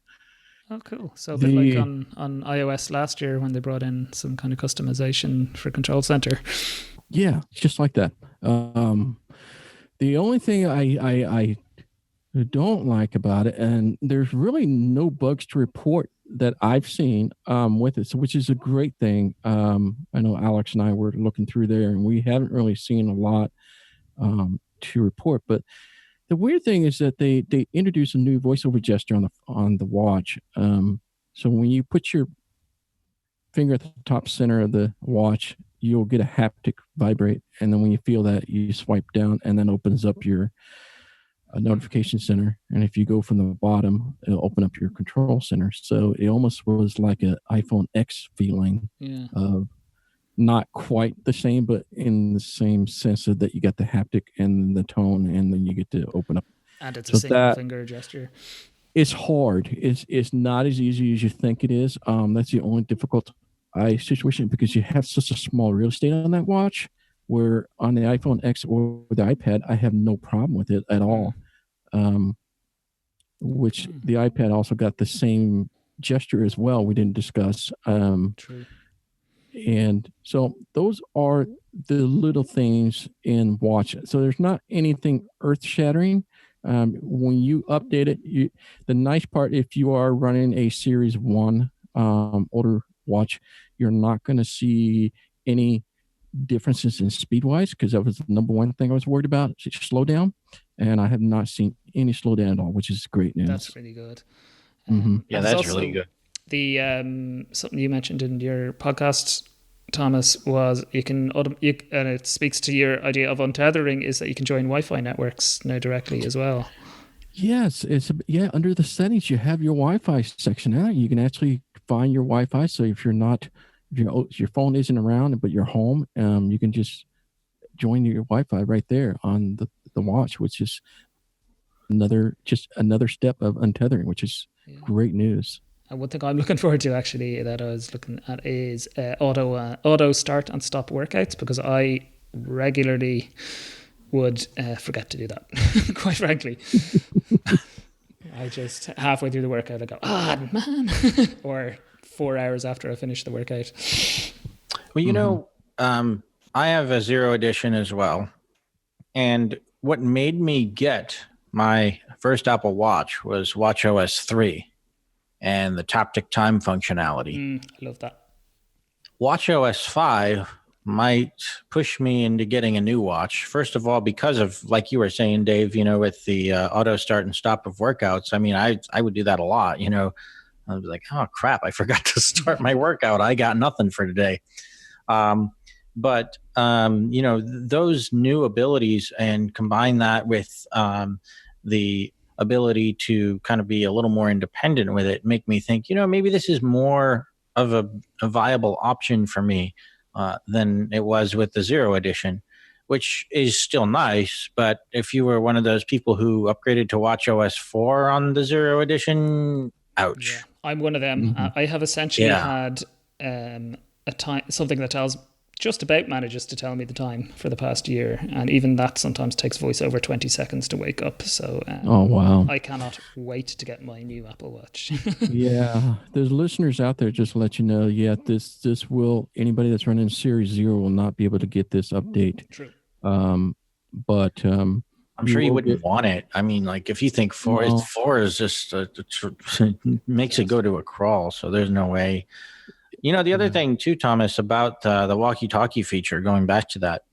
Speaker 2: Oh, cool. So a bit like on iOS last year when they brought in some kind of customization for Control Center.
Speaker 3: Yeah, just like that. The only thing I don't like about it, and there's really no bugs to report that I've seen with it, which is a great thing. I know Alex and I were looking through there, and we haven't really seen a lot to report. But the weird thing is that they introduced a new voiceover gesture on the watch. So when you put your finger at the top center of the watch, you'll get a haptic vibrate, and then when you feel that, you swipe down, and then opens up your notification center. And if you go from the bottom, it'll open up your control center. So it almost was like an iPhone X feeling of not quite the same, but in the same sense of that you got the haptic and the tone, and then you get to open up.
Speaker 2: And it's a single finger gesture.
Speaker 3: It's hard. It's not as easy as you think it is. That's the only difficult situation, because you have such a small real estate on that watch, where on the iPhone X or the iPad, I have no problem with it at all. Which the iPad also got the same gesture as well. We didn't discuss.
Speaker 2: True.
Speaker 3: And so those are the little things in watch. So there's not anything earth shattering. When you update it, the nice part, if you are running a Series 1 older watch, you're not going to see any differences in speed wise, because that was the number one thing I was worried about, slow down. And I have not seen any slowdown at all, which is great news.
Speaker 2: That's really good.
Speaker 4: Yeah, that's really good.
Speaker 2: The something you mentioned in your podcast Thomas, was and it speaks to your idea of untethering, is that you can join Wi-Fi networks now directly as well.
Speaker 3: Yes, under the settings you have your Wi-Fi section now. You can actually find your Wi-Fi. So if your phone isn't around but you're home, you can just join your Wi-Fi right there on the watch, which is another step of untethering, which is great news.
Speaker 2: And one thing I'm looking forward to, actually, that I was looking at is auto start and stop workouts, because I regularly would forget to do that, quite frankly. I just halfway through the workout I go, man, or 4 hours after I finish the workout.
Speaker 4: Well, I have a Zero Edition as well, and what made me get my first Apple Watch was watchOS 3 and the Taptic Time functionality.
Speaker 2: I love that.
Speaker 4: watchOS 5 might push me into getting a new watch. First of all, because of, like you were saying, Dave, with the auto start and stop of workouts. I mean, I would do that a lot. I was like, oh crap, I forgot to start my workout. I got nothing for today. But those new abilities, and combine that with the ability to kind of be a little more independent with it, make me think, maybe this is more of a viable option for me than it was with the Zero Edition, which is still nice. But if you were one of those people who upgraded to watchOS 4 on the Zero Edition, ouch.
Speaker 2: Yeah, I'm one of them. I have essentially had something that just about manages to tell me the time for the past year, and even that sometimes takes voiceover 20 seconds to wake up. So
Speaker 3: oh wow,
Speaker 2: I cannot wait to get my new Apple Watch.
Speaker 3: Yeah, there's listeners out there, just to let you know, this will, anybody that's running Series 0 will not be able to get this update.
Speaker 2: True.
Speaker 3: But
Speaker 4: I'm sure you wouldn't want it. I mean, like, if you think 4 is just makes it go to a crawl, so there's no way. The other thing too, Thomas, about the walkie-talkie feature, going back to that,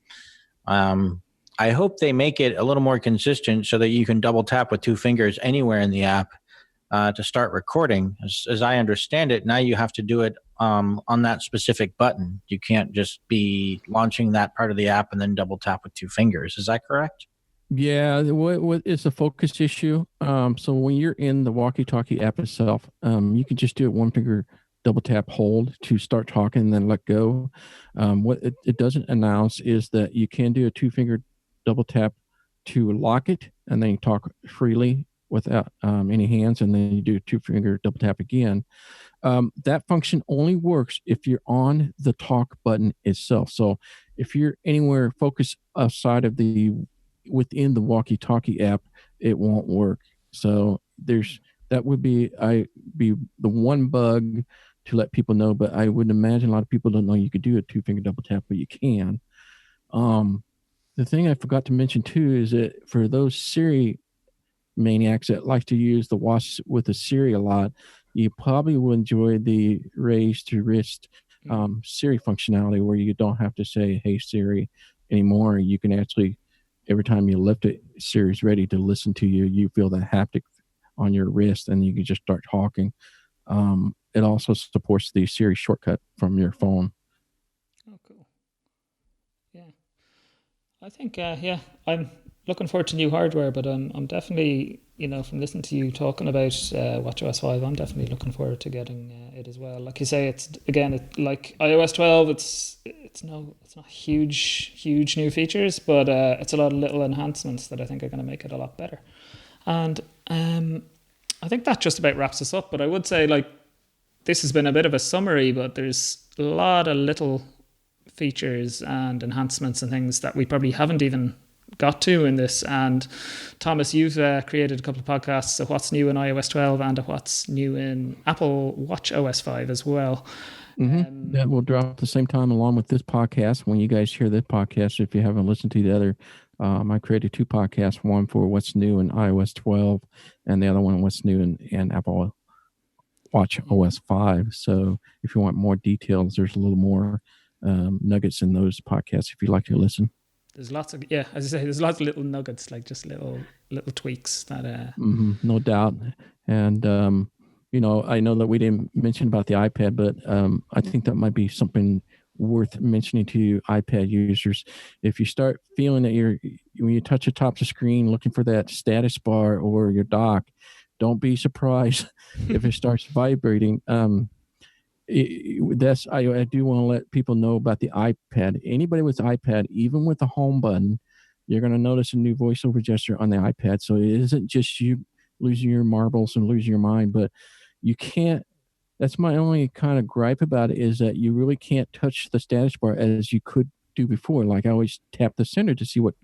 Speaker 4: I hope they make it a little more consistent so that you can double tap with 2 fingers anywhere in the app to start recording. As I understand it, now you have to do it on that specific button. You can't just be launching that part of the app and then double tap with 2 fingers. Is that correct?
Speaker 3: Yeah, what is a focus issue? So when you're in the walkie-talkie app itself, you can just do it 1 finger double tap hold to start talking and then let go. What it doesn't announce is that you can do a 2 finger double tap to lock it and then you talk freely without any hands, and then you do 2 finger double tap again. That function only works if you're on the talk button itself. So if you're anywhere focused outside of within the walkie-talkie app, it won't work. So that would be the one bug to let people know, but I would imagine a lot of people don't know you could do a 2 finger double tap, but you can. The thing I forgot to mention too is that for those Siri maniacs that like to use the watch with the Siri a lot, you probably will enjoy the raise to wrist Siri functionality, where you don't have to say, "Hey Siri" anymore. You can actually, every time you lift it, Siri's ready to listen to you. You feel the haptic on your wrist, and you can just start talking. It also supports the Siri shortcut from your phone.
Speaker 2: Oh, cool. Yeah. I think, I'm looking forward to new hardware, but I'm definitely, from listening to you talking about watchOS 5, I'm definitely looking forward to getting it as well. Like you say, it's like iOS 12, it's not huge new features, but it's a lot of little enhancements that I think are going to make it a lot better. And I think that just about wraps us up, but I would say, like, this has been a bit of a summary, but there's a lot of little features and enhancements and things that we probably haven't even got to in this. And Thomas, you've created a couple of podcasts, so what's new in iOS 12 and what's new in Apple watchOS 5 as well.
Speaker 3: That will drop at the same time along with this podcast. When you guys hear this podcast, if you haven't listened to the other, I created 2 podcasts, one for what's new in iOS 12 and the other one what's new in Apple watchOS 5. So if you want more details, there's a little more nuggets in those podcasts if you like to listen.
Speaker 2: There's lots of, as I say, there's lots of little nuggets, like just little tweaks that
Speaker 3: no doubt. And I know that we didn't mention about the iPad, but I think that might be something worth mentioning to iPad users. If you start feeling that when you touch the top of the screen looking for that status bar or your dock, don't be surprised if it starts vibrating. I do want to let people know about the iPad. Anybody with iPad, even with the home button, you're going to notice a new voiceover gesture on the iPad. So it isn't just you losing your marbles and losing your mind, but you can't. That's my only kind of gripe about it, is that you really can't touch the status bar as you could do before. Like I always tap the center to see what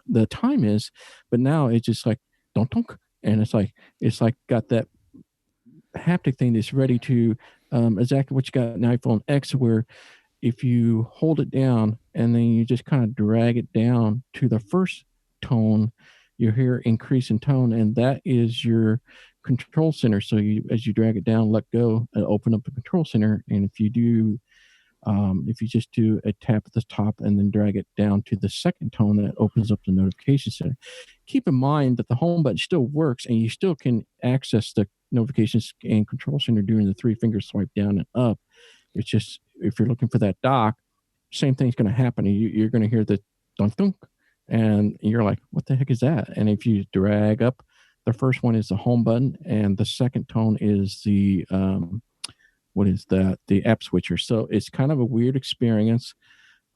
Speaker 3: the time is, but now it's just like dunk dunk, and it's like got that haptic thing that's ready to exactly what you got in iPhone X, where if you hold it down and then you just kind of drag it down to the first tone, you hear increase in tone, and that is your control center. So as you drag it down, let go, and open up the control center. And if you just do a tap at the top and then drag it down to the second tone, that opens up the notification center. Keep in mind that the home button still works, and you still can access the notifications and control center doing the 3-finger swipe down and up. It's just, if you're looking for that dock, same thing's going to happen. You're going to hear the dunk dunk, and you're like, what the heck is that? And if you drag up, the first one is the home button, and the second tone is the the app switcher. So it's kind of a weird experience.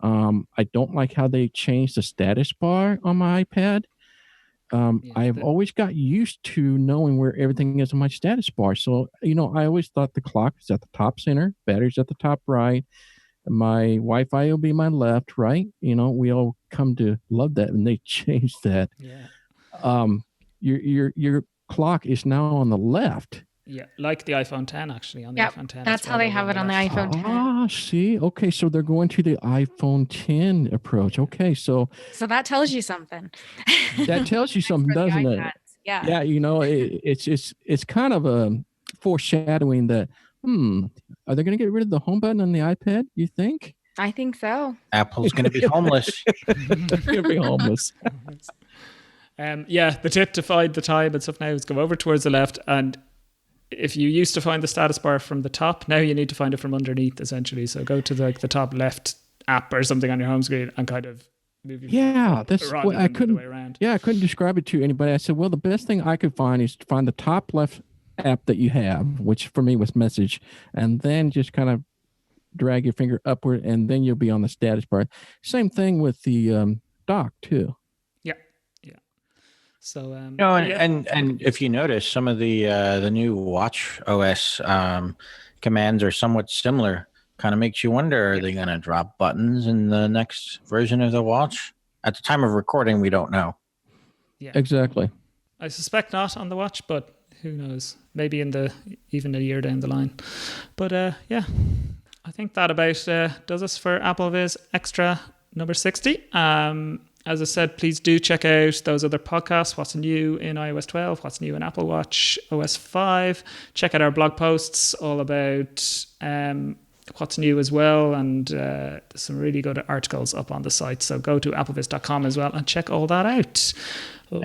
Speaker 3: I don't like how they changed the status bar on my iPad. I've always got used to knowing where everything is on my status bar. So, I always thought the clock is at the top center, battery's at the top right, my Wi-Fi will be my left, right? We all come to love that, and they changed that.
Speaker 2: Yeah.
Speaker 3: Your clock is now on the left.
Speaker 2: Yeah, like the iPhone 10, actually. On the iPhone 10.
Speaker 5: That's how they have it on the iPhone 10.
Speaker 3: Ah, see? Okay, so they're going to the iPhone 10 approach. Okay, so
Speaker 5: that tells you something.
Speaker 3: That tells you something, doesn't it?
Speaker 5: Yeah.
Speaker 3: Yeah, it's kind of a foreshadowing that, are they going to get rid of the home button on the iPad, you think?
Speaker 5: I think so.
Speaker 4: Apple's going to be homeless.
Speaker 3: Going to be homeless.
Speaker 2: The tip to find the time and stuff now is go over towards the left, and if you used to find the status bar from the top, now you need to find it from underneath, essentially. So go to the top left app or something on your home screen and kind of move your
Speaker 3: that's what I couldn't. I couldn't describe it to anybody. I said, well, the best thing I could find is to find the top left app that you have, which for me was Message, and then just kind of drag your finger upward, and then you'll be on the status bar. Same thing with the dock too.
Speaker 2: So
Speaker 4: and if you notice, some of the new watchOS commands are somewhat similar. Kind of makes you wonder: are they going to drop buttons in the next version of the watch? At the time of recording, we don't know.
Speaker 2: Yeah,
Speaker 3: exactly.
Speaker 2: I suspect not on the watch, but who knows? Maybe even a year down the line. But I think that about does us for AppleVis Extra number 60. As I said, please do check out those other podcasts. What's new in iOS 12? What's new in Apple Watch OS 5? Check out our blog posts all about what's new as well. And there's some really good articles up on the site. So go to applevis.com as well and check all that out.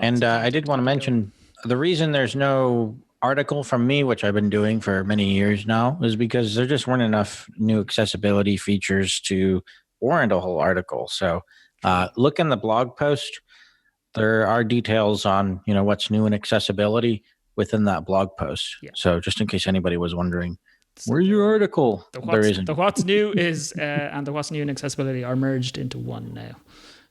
Speaker 4: And I did want to mention the reason there's no article from me, which I've been doing for many years now, is because there just weren't enough new accessibility features to warrant a whole article. So look in the blog post. There are details on, what's new in accessibility within that blog post. Yeah. So just in case anybody was wondering, where's your article? There isn't.
Speaker 2: The what's new is and the what's new in accessibility are merged into one now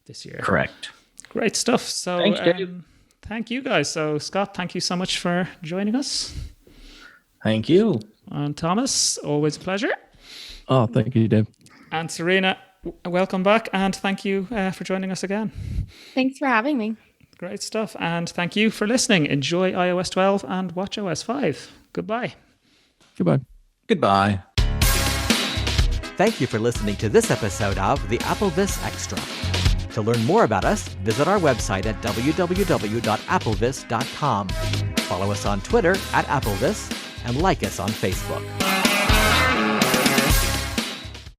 Speaker 2: this year.
Speaker 4: Correct.
Speaker 2: Great stuff. So
Speaker 4: thanks, Dave.
Speaker 2: Thank you guys. So Scott, thank you so much for joining us.
Speaker 4: Thank you.
Speaker 2: And Thomas, always a pleasure.
Speaker 3: Oh, thank you, Dave.
Speaker 2: And Serina, welcome back, and thank you for joining us again.
Speaker 5: Thanks for having me.
Speaker 2: Great stuff, and thank you for listening. Enjoy iOS 12 and watchOS 5. Goodbye.
Speaker 3: Goodbye.
Speaker 4: Goodbye.
Speaker 6: Thank you for listening to this episode of the AppleVis Extra. To learn more about us, visit our website at www.applevis.com. Follow us on Twitter @AppleVis and like us on Facebook.